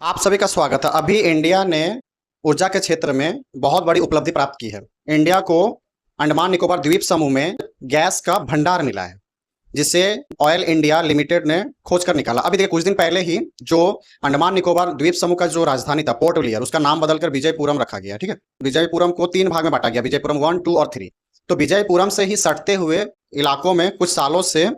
आप सभी का स्वागत है। अभी इंडिया ने ऊर्जा के क्षेत्र में बहुत बड़ी उपलब्धि प्राप्त की है। इंडिया को अंडमान निकोबार द्वीप समूह में गैस का भंडार मिला है, जिसे ऑयल इंडिया लिमिटेड ने खोज कर निकाला। अभी देखिए, कुछ दिन पहले ही जो अंडमान निकोबार द्वीप समूह का जो राजधानी था पोर्ट ब्लेयर, उसका नाम बदलकर विजयपुरम रखा गया। ठीक है, विजयपुरम को 3 भाग में बांटा गया, विजयपुरम 1, 2 और 3। तो विजयपुरम से ही सटते हुए इलाकों में कुछ सालों से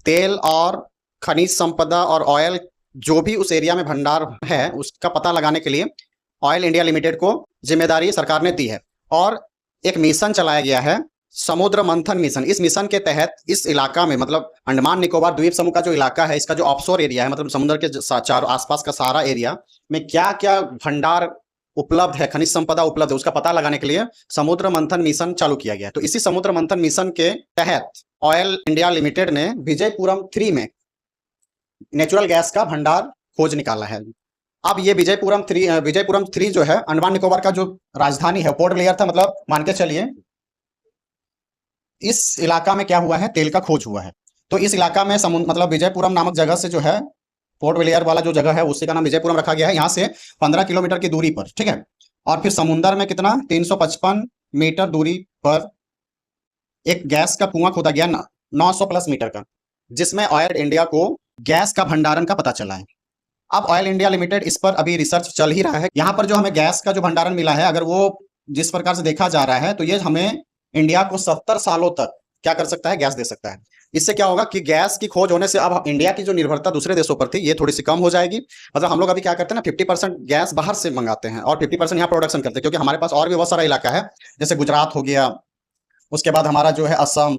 तेल और खनिज संपदा और ऑयल जो भी उस एरिया में भंडार है उसका पता लगाने के लिए ऑयल इंडिया लिमिटेड को जिम्मेदारी सरकार ने दी है। और एक मिशन चलाया गया है, समुद्र मंथन मिशन। इस मिशन के तहत इस इलाका में, मतलब अंडमान निकोबार द्वीप समूह का जो इलाका है, इसका जो ऑफशोर एरिया है, मतलब समुद्र के चारों आसपास का सारा एरिया में क्या क्या भंडार उपलब्ध है, खनिज संपदा उपलब्ध है, उसका पता लगाने के लिए समुद्र मंथन मिशन चालू किया गया है। तो इसी समुद्र मंथन मिशन के तहत ऑयल इंडिया लिमिटेड ने विजयपुरम 3 में नेचुरल गैस का भंडार खोज निकाला है। अब ये विजयपुरम 3 जो है अंडमान निकोबार का जो राजधानी है, पोर्ट ब्लेयर था। मतलब मान के चलिए इस इलाका में क्या हुआ है, तेल का खोज हुआ है। तो इस इलाका में मतलब विजयपुरम नामक जगह से जो है, पोर्ट ब्लेयर वाला जो जगह है उसी का नाम विजयपुरम रखा गया है। यहाँ से 15 किलोमीटर की दूरी पर, ठीक है, और फिर समुन्द्र में कितना 355 मीटर दूरी पर एक गैस का कुआं खोदा गया 900 प्लस मीटर का, जिसमें ऑयल इंडिया को गैस का भंडारण का पता चला है। अब ऑयल इंडिया लिमिटेड इस पर अभी रिसर्च चल ही रहा है। यहाँ पर जो हमें गैस का जो भंडारण मिला है, अगर वो जिस प्रकार से देखा जा रहा है, तो ये हमें इंडिया को 70 सालों तक क्या कर सकता है, गैस दे सकता है। इससे क्या होगा कि गैस की खोज होने से अब इंडिया की जो निर्भरता दूसरे देशों पर थी, ये थोड़ी सी कम हो जाएगी। मतलब हम लोग अभी क्या करते हैं ना, 50% गैस बाहर से मंगाते हैं और 50% यहाँ प्रोडक्शन करते हैं, क्योंकि हमारे पास और भी बहुत सारा इलाका है, जैसे गुजरात हो गया, उसके बाद हमारा जो है असम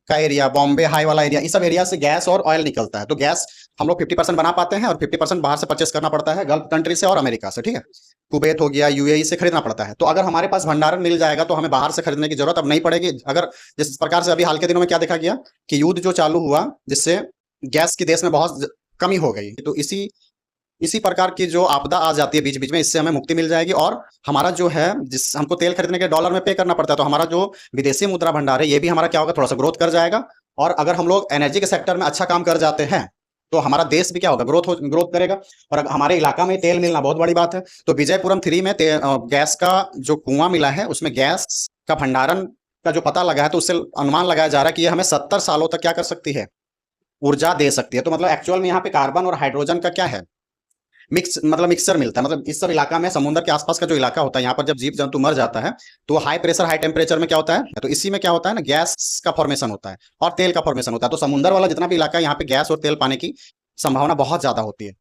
का एरिया, बॉम्बे हाई वाला एरिया, इस सब एरिया से गैस और ऑयल निकलता है। तो गैस हम लोग 50% बना पाते हैं और 50% बाहर से परचेस करना पड़ता है, गल्फ कंट्री से और अमेरिका से। ठीक है, कुवैत हो गया, यूएई से खरीदना पड़ता है। तो अगर हमारे पास भंडारण मिल जाएगा तो हमें बाहर से खरीदने की जरूरत अब नहीं पड़ेगी। अगर जिस प्रकार से अभी हाल के दिनों में क्या देखा गया कि युद्ध जो चालू हुआ, जिससे गैस की देश में बहुत कमी हो गई, तो इसी इसी प्रकार की जो आपदा आ जाती है बीच बीच में, इससे हमें मुक्ति मिल जाएगी। और हमारा जो है, जिस हमको तेल खरीदने के डॉलर में पे करना पड़ता है, तो हमारा जो विदेशी मुद्रा भंडार है, ये भी हमारा क्या होगा, थोड़ा सा ग्रोथ कर जाएगा। और अगर हम लोग एनर्जी के सेक्टर में अच्छा काम कर जाते हैं तो हमारा देश भी क्या होगा, ग्रोथ करेगा। और हमारे इलाका में तेल मिलना बहुत बड़ी बात है। तो विजयपुरम 3 में गैस का जो कुआं मिला है, उसमें गैस का भंडारण का जो पता लगा है, तो उससे अनुमान लगाया जा रहा है कि ये हमें 70 सालों तक क्या कर सकती है, ऊर्जा दे सकती है। तो मतलब एक्चुअल में यहाँ पे कार्बन और हाइड्रोजन का क्या है, मिक्सर मिलता है। मतलब इस सब इलाका में, समुद्र के आसपास का जो इलाका होता है, यहाँ पर जब जीव जंतु मर जाता है तो हाई प्रेशर हाई टेम्परेचर में क्या होता है, तो इसी में क्या होता है ना, गैस का फॉर्मेशन होता है और तेल का फॉर्मेशन होता है। तो समुद्र वाला जितना भी इलाका है, यहाँ पे गैस और तेल पाने की संभावना बहुत ज्यादा होती है।